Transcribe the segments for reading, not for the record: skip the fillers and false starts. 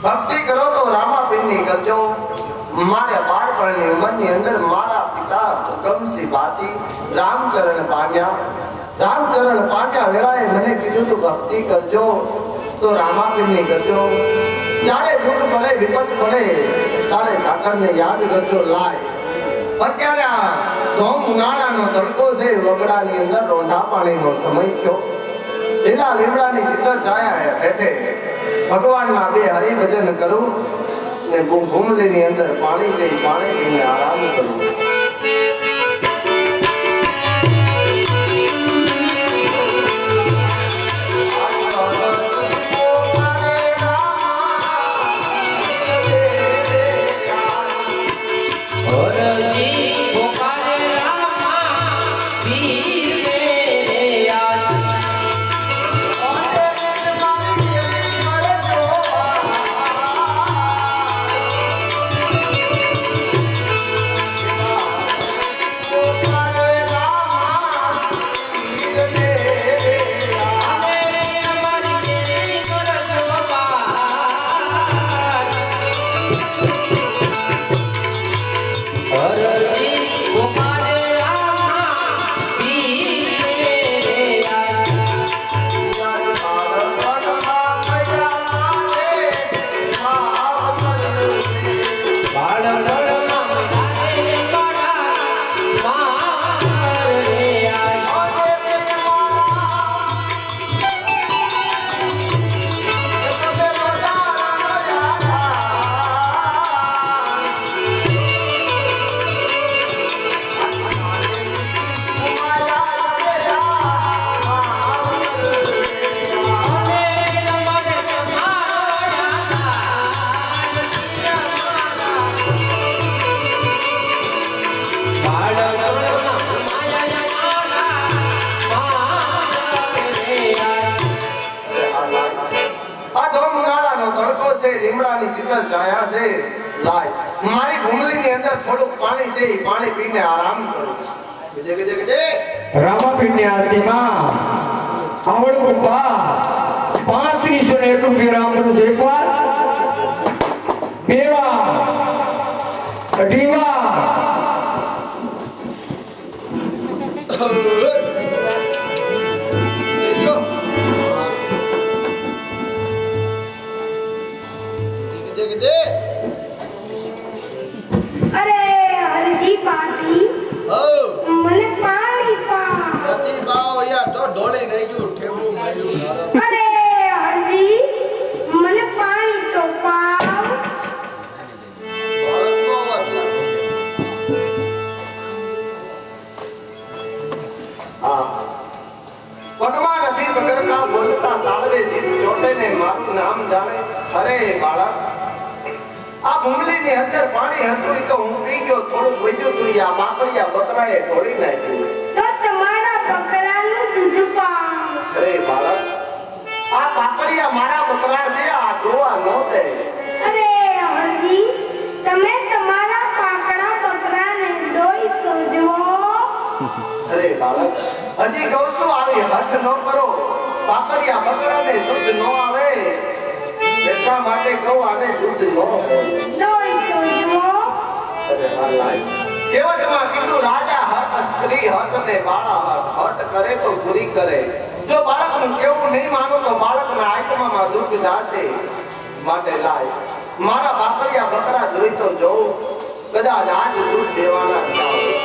भक्ति करो तो रामा पिंडी कर जो मारे बाढ़ पड़ने मन के अंदर मारा पिता हुक्म से बाती राम चरण पाण्या लगाए मने कीधु तो भक्ति कर जो તો રામાપીરની કરજો. જ્યારે દુઃખ પડે વિપત પડે તારે ઠાકરને યાદ કરજો લાય. અત્યારે આ ધોમ ઉનાળાનો તડકો છે, વગડાની અંદર રોંઢા પાણીનો સમય થયો. લીલા લીમડાની શીતળ છાયા હેઠે ભગવાનના બે હરિભજન કરું ને ભૂમલીની અંદર પાણી છે, પાણી પીને આરામ કરું. લીમડાની શીતળ છાયા છે લાય. મારી ભૂમલીની અંદર થોડું પાણી છે, પાણી પીને આરામ કરું. રામાપીરની આરતીમાં આવડું પા 35 ને એટલું વિરામનું છે. એકવાર બેવા અઢીવા અરે હરજી પાટી મને પાણી પા. નથી બાઓ યા તો ઢોળી ગઈ ગયું ઠેબું માર્યું. અરે હરજી મને પાણી તો પાવ. પગમાં નથી પગરતા બોલતા તાળવે જીત ચોટે ને મારું નામ જાણે. અરે બાળક, આ ભૂમલીની અંદર પાણી હતું ઈ તો હું પી ગયો, થોડું વધ્યું તું. આ માકડિયા બકરાએ ઢોળી નાખ્યું. તો તમારા બકરાનું દૂધ પાવ. અરે બાળક, આ પાકડિયા મારા બકરા છે, આ જોવા ન દે. અરે હરજી તમે તમારા પાકડા બકરાને દોઈ તો જુઓ. અરે બાળક, હજી કહું છું આવી હઠ ન કરો. પાકડિયા બકરાને દૂધ ન આવે એટલા માટે કહું આને દૂધ ન હોય. દોઈ તો જુઓ. અરે હાલાય, કહેવતમાં કીધું રાજા હઠ, સ્ત્રી હઠ ને બાળા હઠ. હઠ કરે તો પૂરી કરે. જો બાળકનું કેવું નહીં માનો તો બાળકના આત્મામાં દુઃખ જાશે. માટે લાય મારા પાકડિયા બકરા જોઈ તો જોઉં, કદાચ આજ દૂધ દેવાના જ ના હોય.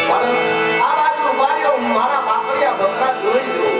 બાળક આ બાજુ ઉભા રહ્યો, હું મારા પાકડિયા બકરા જોઈ જોઉં.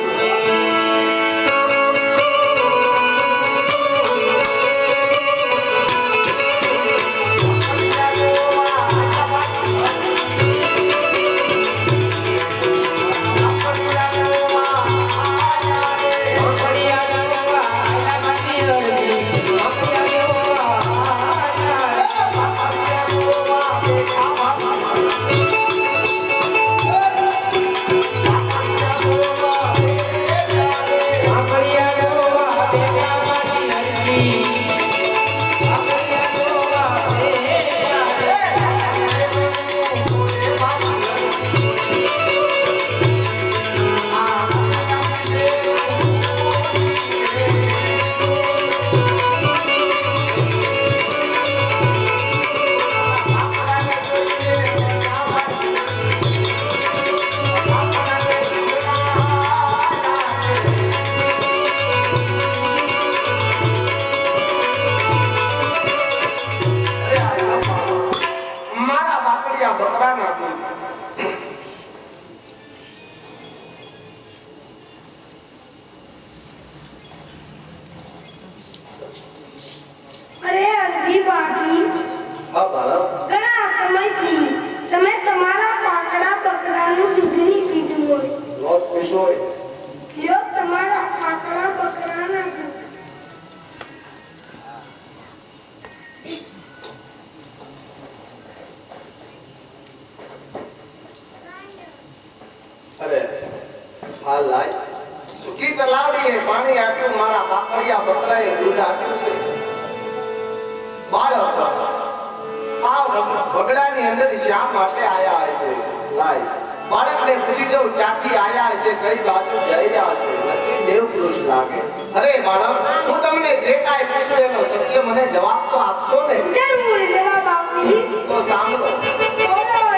પાટી હા બાળક ઘણા સમયથી તમે તમારા પાકડા બકરાનું દૂધ નહીં પીધું હોય રોજ પીશો લ્યો તમારા પાકડા બકરાના દૂધ અરે હાલ લાય સુકી તલાવડીએ પાણી આપ્યું મારા પાકડિયા બકરાએ દૂધ આપ્યું છે બાળક આ બગડાની અંદર શા માટે આયા છે લાય બાળકને પૂછી દઉં ક્યાંથી આયા છે કઈ બાજુ જઈ રહ્યા છે નક્કી દેવ પુરુષ લાગે અરે બાળક હું તમને જે કાંઈ પૂછું એનો સત્ય મને જવાબ તો આપશો ને જરૂર જવાબ આપીશ તો સાંભળો બોલો બાળક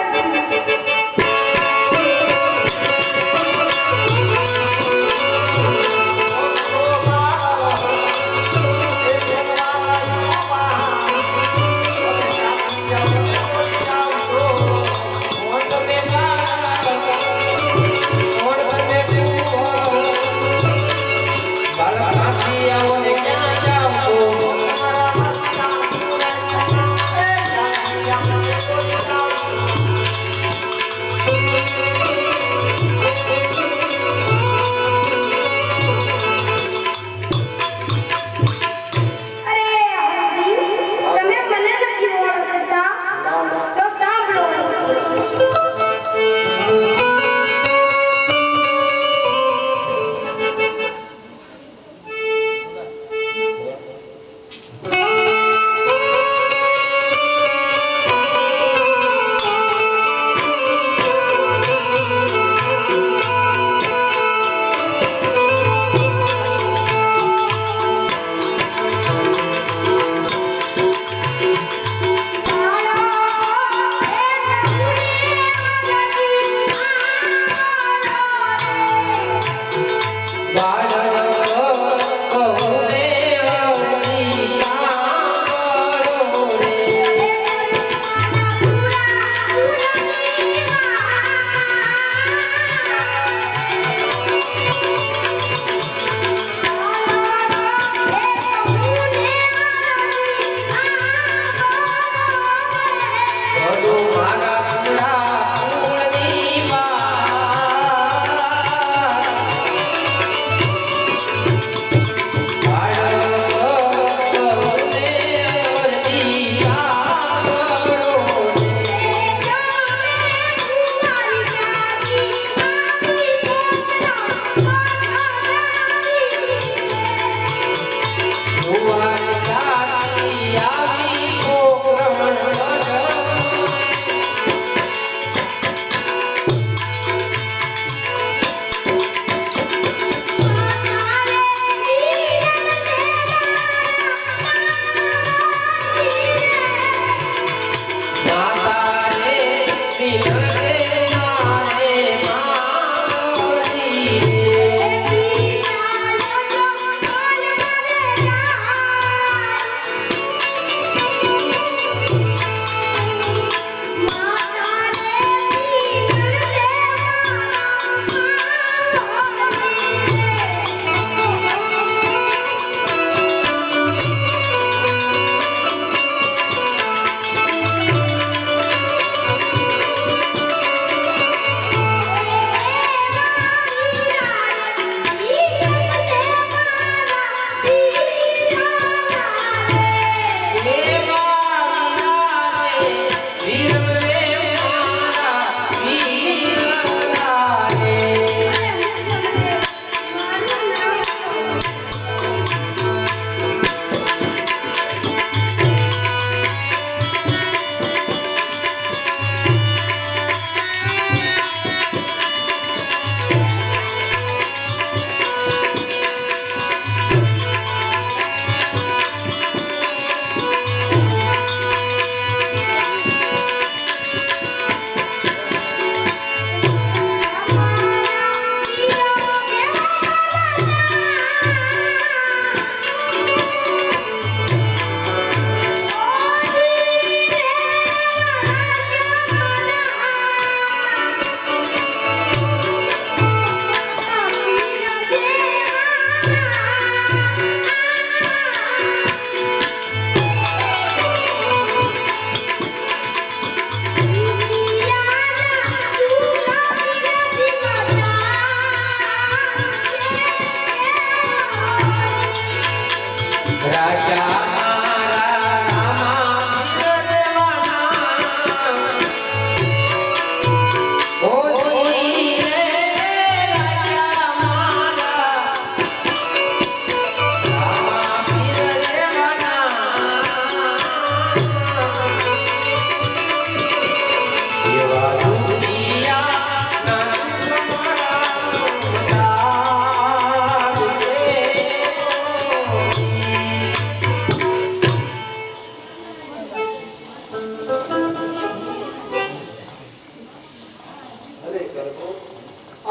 રાજા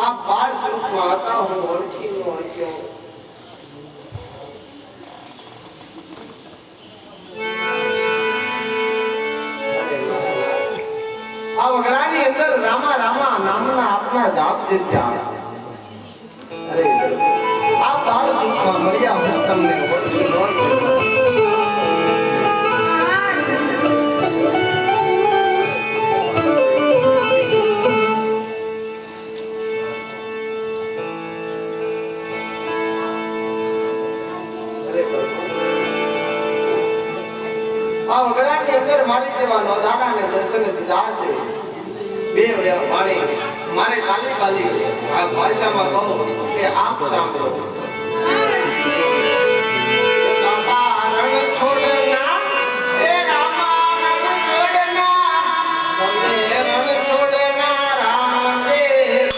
आप बाल स्वरूप में आता हूँ ओळखी नो ओळख्यो आ वगड़ानी अंदर रामा रामा नामना अपना जाप जीत्या अरे आप बाल स्वरूप में मरिया हूँ तमने ओळखी नो ओळख्यो आ वगड़ानी अंदर मारी जेवा नौदारा ने दर्शन जासे बे मारे मारे काली काली आ भाषा में कहूं कि आप सांभळो बाबा रण छोड़ना ए रामा रण छोड़ना तुम्हें रण छोड़ना राम देव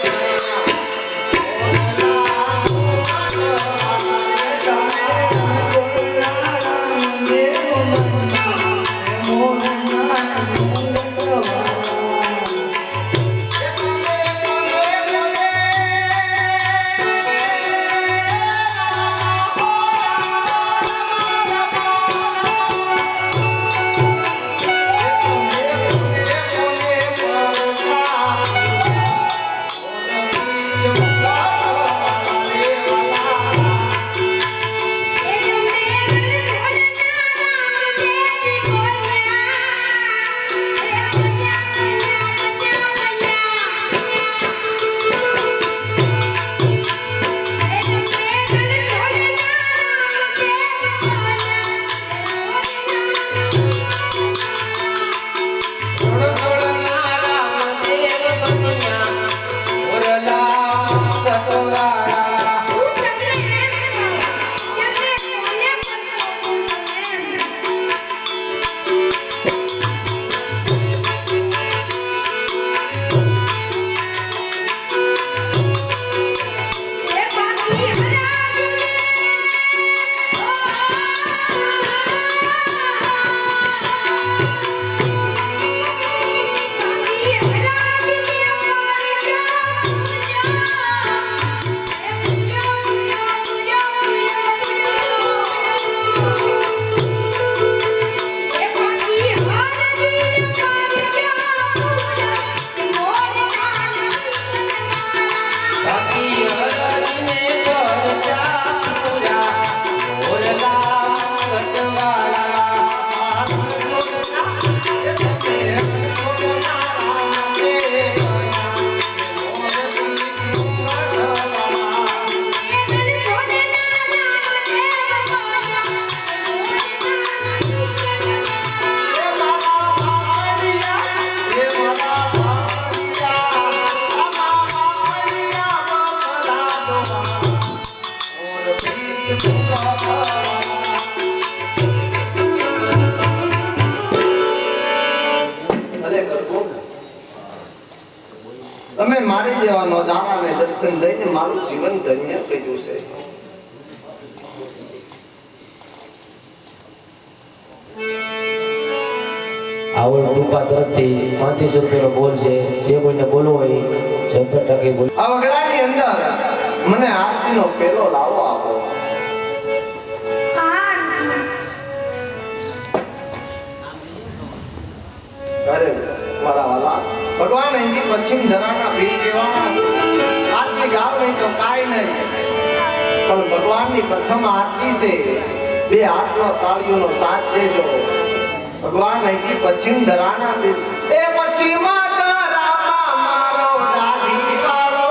તમે મારી જેવા નોજારાને દર્શન દઈને મારું જીવન ધન્ય કર્યું છે આવડ કૃપા તરફથી 3500 રૂપિયાનો બોલ છે જે કોઈને બોલવો હોય 70% બોલ આ વગડાની અંદર મને આરતીનો પેલો લાવો આપો અરે મારા વાલા ભગવાન એની પશ્ચિમ ધરાના ભીલ કેવાના આરતી ગાવ નહીં તો કાઈ નહીં પણ ભગવાનની પ્રથમ આરતી છે બે હાથનો તાળીઓનો સાથ દેજો ભગવાન એની પશ્ચિમ ધરાના ભીલ એ પશ્ચિમા ધરામાં મારો દાઢી વાળો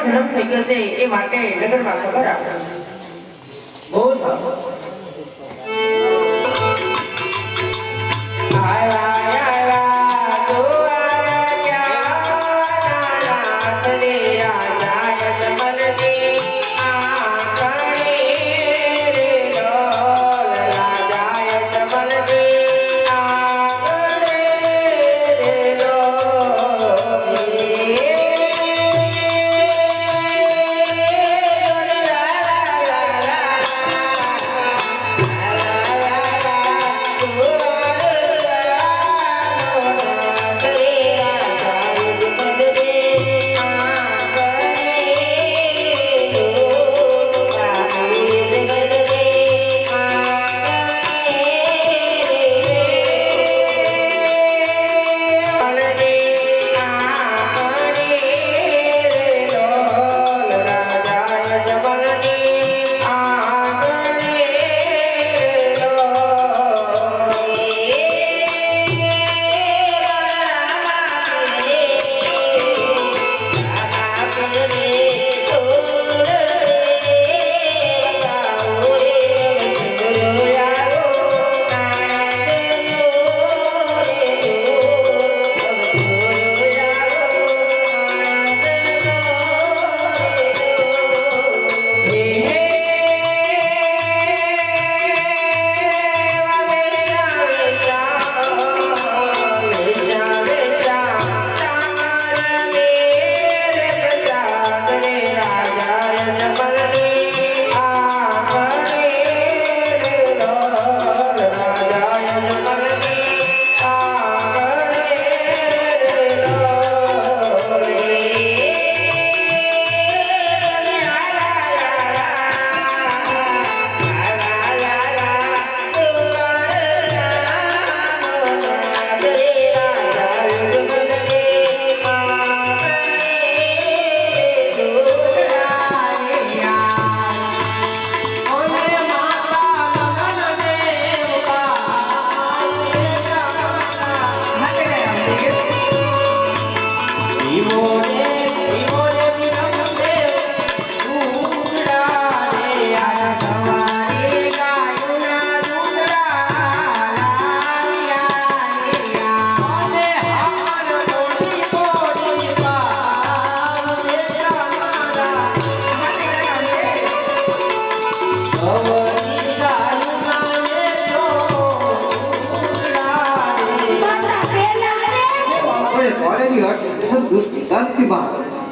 જન્મ થઈ ગયો છે એ માટે નગરમાં ખબર આપો. બહુ સારું.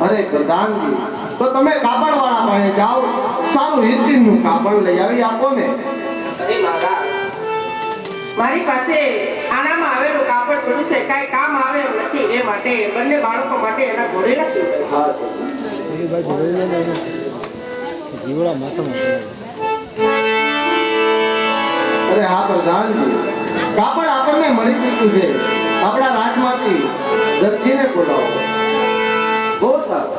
અરે પ્રધાનજી, તો તમે કાપડ વાળા પાસે જાઓ, સારું હિતનું કાપડ લઈ આવી આપો ને. અરે મારા, મારી પાસે આનામાં આવેલું કાપડ બધું છે કાંઈ કામ આવે એમ નથી. એ માટે બંને બાળકો માટે એના ઘોડેલા સીવડાવ્યા. હા છે. અરે હા પ્રધાનજી, કાપડ આપણને મળી ચૂક્યું છે. આપણા રાજમાંથી દરજીને બોલાવો. બહુ સારું.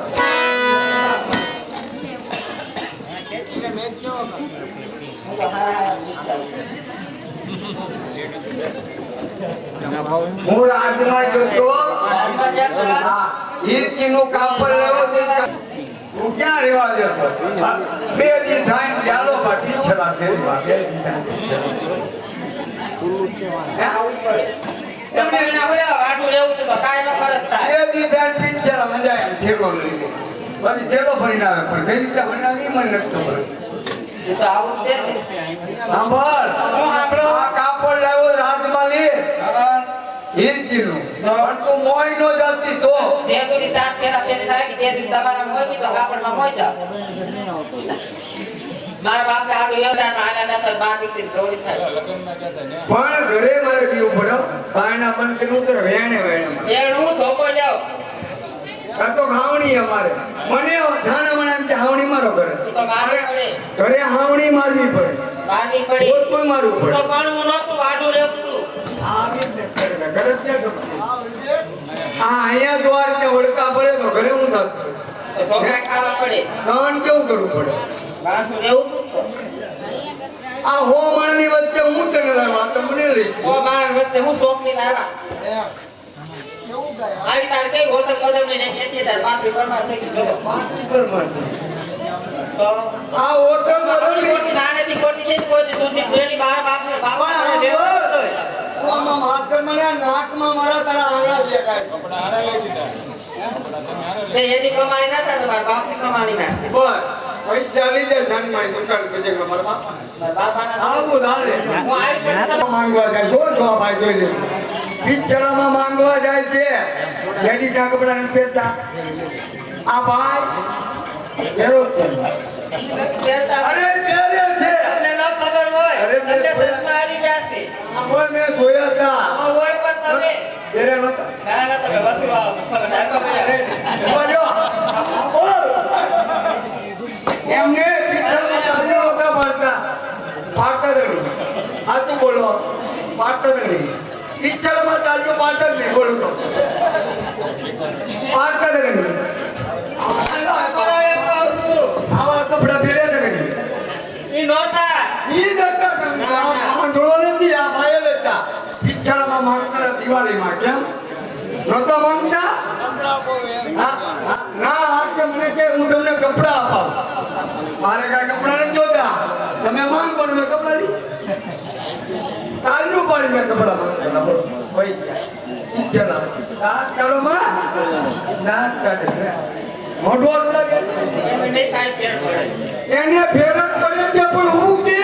હું રાજમાં જતો ઈરચીનું કાપડ લેવો તે હું ક્યાં રહેવા જતો? 2 દી થાય ચાલો પાટી છેલા ફેરી પાસે તમને એના ઓલા વાટું લેવું તો કાંઈ ન કરતા. 2 દી થાય પીછેલા મજા આવે થેલો લઈને પછી થેલો ભરીને આવે પણ કઈ રીતે બનાવી મને નથી ખબર. એ તો આવું છે ને. સાંભળ, આ કાપડ લાવ્યો રાજમાં લે ઈરચીનું, પણ તું મોય નો જતી તો જે દુની સાત કેરા તેની થાય કે જે દુની તમારા મોઈ તો કાપડમાં મોઈ જા. મારા બાપને આડું યોગદાન આલા નતર બાર દીકરી જોડી થાય. પણ ઘરે મારે દીવું પડે પાયણા બંધ કરીને ઉતરે વેણે એ હું ધોકો જાવ આ તો હાવણી અમારે મને જાણે મને એમ કે હાવણી મારો કરે તો મારે પડે ઘરે હાવણી મારવી પડે મારી પડી રોજ કોઈ મારવું પડે તો પણ હું નતું વાડું રેપતું. ઘરે ક્યાં અહીંયા દ્વાર કે ઓળકા પડે તો ઘરે હું થતું તો ઢોકા ખાવા પડે સહન કેવું કરવું પડે બાસું રહેવું તું આ હો માણની વચ્ચે હું તને લાવ્યો આ તો મને લઈ તો માર વચ્ચે હું ચોકની લાવ્યા આવી તારે કઈ હોટલ કદમ ને કેટલી તાર પાછી પરમાર થઈ ગયો તો આ હોટલ બદલની નાનેથી ખોટી છે કોઈ સુધી ઘરેની બહાર બાપને બાપા દેવો તું આમાં માત કર મને નાકમાં મારા તારા આંગળા વ્યા તે એની કમાણી ના થાય તમારા બાપની કમાણી ના બસ પૈસા લઈ જાય જાનમાં દુકાન પછી મારા બાપા બાપાના આવું ધારે હું આઈ માંગવા જાય જો જો ભાઈ જોઈ લે પિક્ચરમાં માંગવા જાય છે જેડી કા કપડા નથી પહેરતા આ ભાઈ એરો કેતા અરે કેરે છે તમને ન ખબર હોય અરે તે તમને પ્રશ્ન આવી જશે કોઈ મેં જોયા હતા હોય પણ તમે તેરે નતા ના ના તમે વસ્તુ આવો ખબર ધાકો બોલો એમને પિક્ચરમાં ચાલુ નતા પાડતા પાડતા જ નહીં આ તું બોલો પાડતા જ નહીં પિક્ચરમાં ચાલુ પાડતા જ નહીં બોલો તો પાડતા જ નહીં આવા કપડા પહેરે છે કે નહીં ઈ નોતા ઈ જતા આમાં ડોળો નથી આ ભાઈ લેતા પિક્ચરમાં માંગતા દિવાળીમાં કેમ નતો માંગતા ના આજે મને કે હું તમને કપડા અપાવ મારે કાંઈ કપડા નથી જોતા તમે માંગો ને મેં કપડા લઈ કાલનું પાડી મેં કપડા માંગતા પૈસા પિક્ચર દાંત કાઢો માં દાંત કાઢે મોઢું આટલું લાગે તમે નહીં કાઈ ફેર પડે એને ફેરત પડે છે પણ હું કે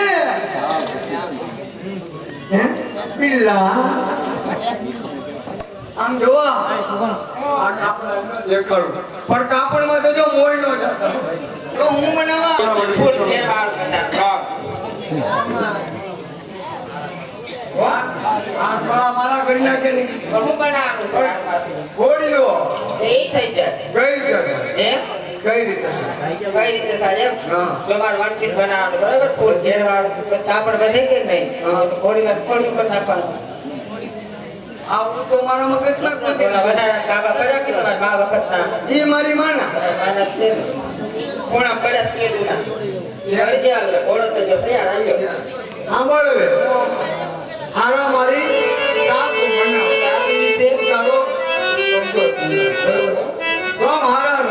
હે બિલ્લા આમ જોવા આ કાપડ દેખાડું પણ કાપડમાં તો જો મોય નો જતો તો હું બનાવવા ફૂલ ફેર વાળ કરતા આ થોડા મારા કરી નાખે નહીં હું બનાવું ઘોડી લો એ થઈ જાય કઈ રીતે હે કઈ રીતે કઈ રીતે થાય એમ હા. તમારે વાનગી બનાવવાનું બરાબર ફૂલ ફેર વાળ કાપડ વધે કે નહીં થોડી વાર થોડી પર નાખવાનું આવું તો મારા મગજમાં જ નથી થોડા વધારે કાબા પડ્યા કે તમારા મા વખતના ઈ મારી માના માના તેલ કોણા પડ્યા તેલુના અડધી હાલ ઓળો તો જો તૈયાર આવ્યો સાંભળ હવે હારા મારી રાત બનાવ આવી રીતે તારો તો મારા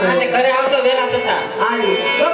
આજે ઘરે આવતો વેલા થતા આઈ તો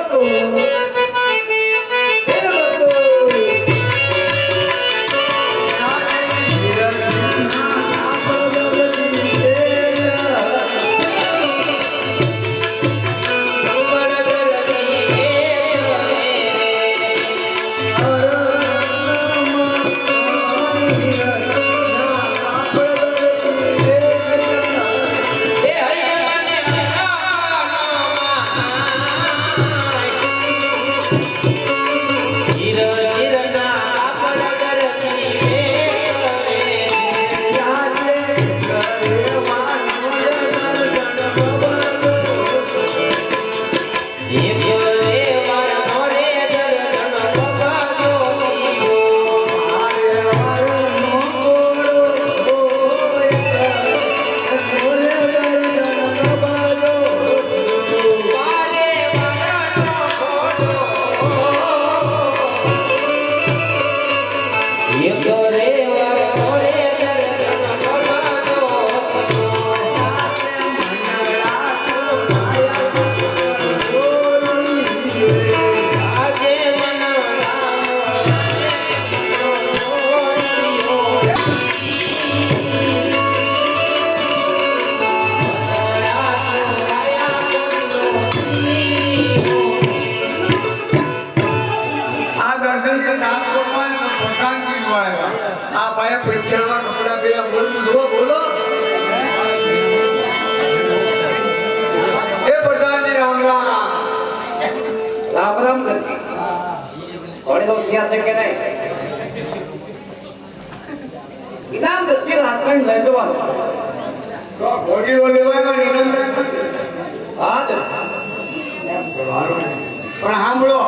પણ સાંભળો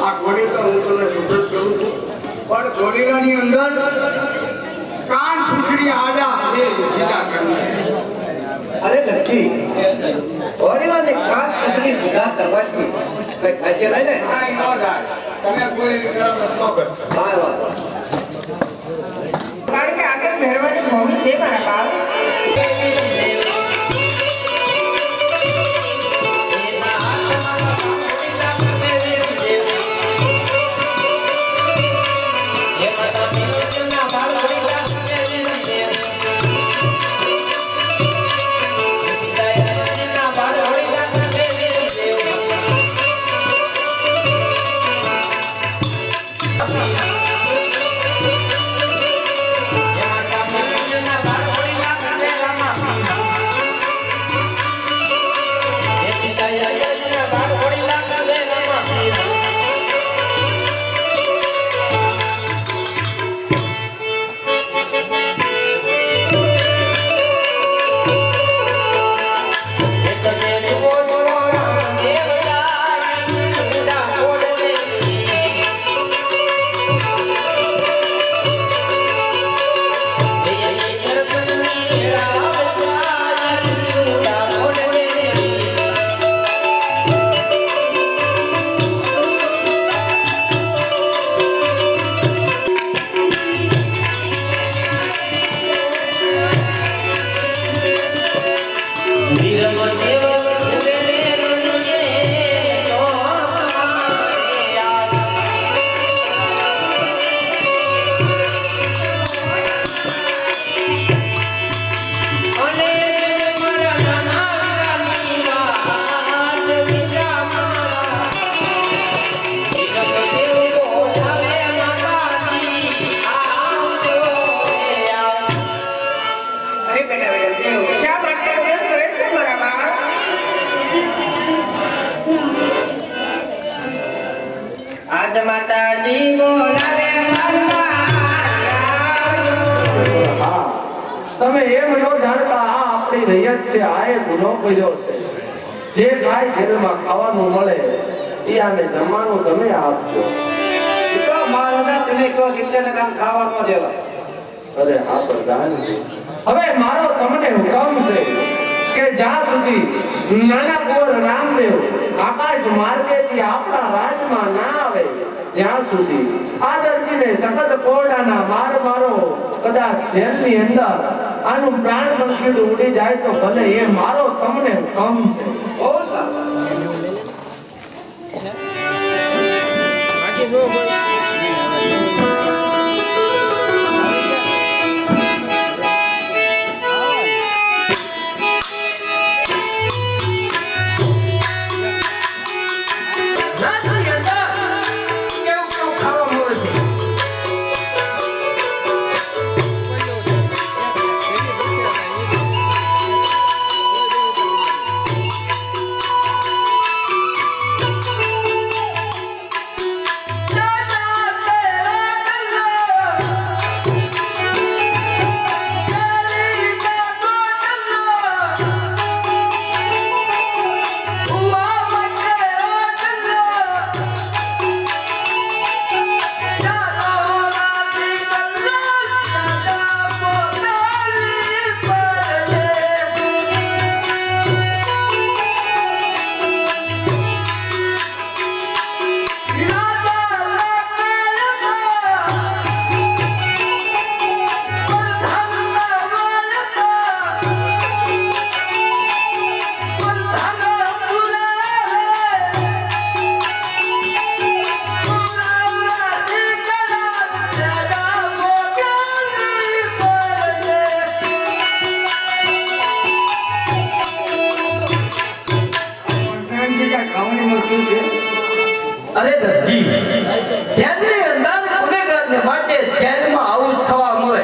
આ ઘોડી તો હું તમને સુગત કરું છું પણ ઘોડીલાની અંદર કાન પૂંછડી આડા બે સીધા કરી અરે લક્ષ્મી ઘોડીલાને કાન પૂંછડી સીધા કરવાથી કઈ ખાશે નહીં ને કાંઈ ન થાય તમે કોઈ રીતે ન કરો વાહ વાહ કારણ કે આગળ મહેરબાની મમ્મી છે મારા બાપ નિયત છે આ એ ગુનો કર્યો છે જે કાંઈ જેલમાં ખાવાનું મળે એ આને જમવાનું તમે આપજો. તો મારા તમે કહો કેટલાને કામ ખાવા ન દેવા. અરે હા પ્રધાનજી, હવે મારો તમને હુકમ છે કે જ્યાં સુધી નાના કુંવર રામદેવ આકાશ માર્ગેથી આપણા રાજમાં ના આવે ત્યાં સુધી આ દર્દીને સખત કોરડાના માર મારો. કદાચ જેલની અંદર આનું પ્રાણ પંખીડું ઉડી જાય તો ભલે, એ મારો તમને હુકમ છે. બહુ સારું. અરે દરજી, જેલની અંદર ગુનેગારને માટે જેલમાં આવું જ થવા મળે.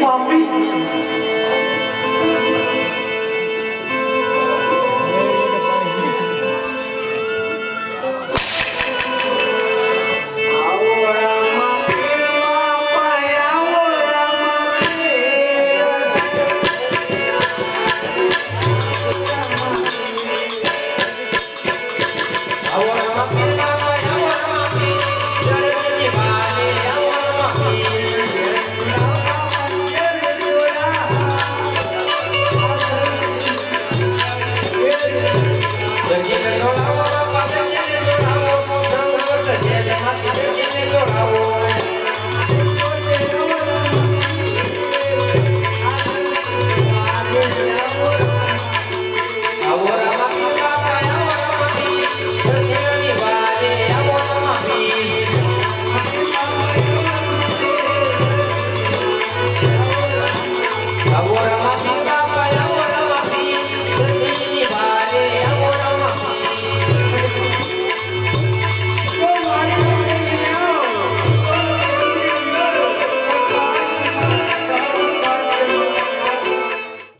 પાપી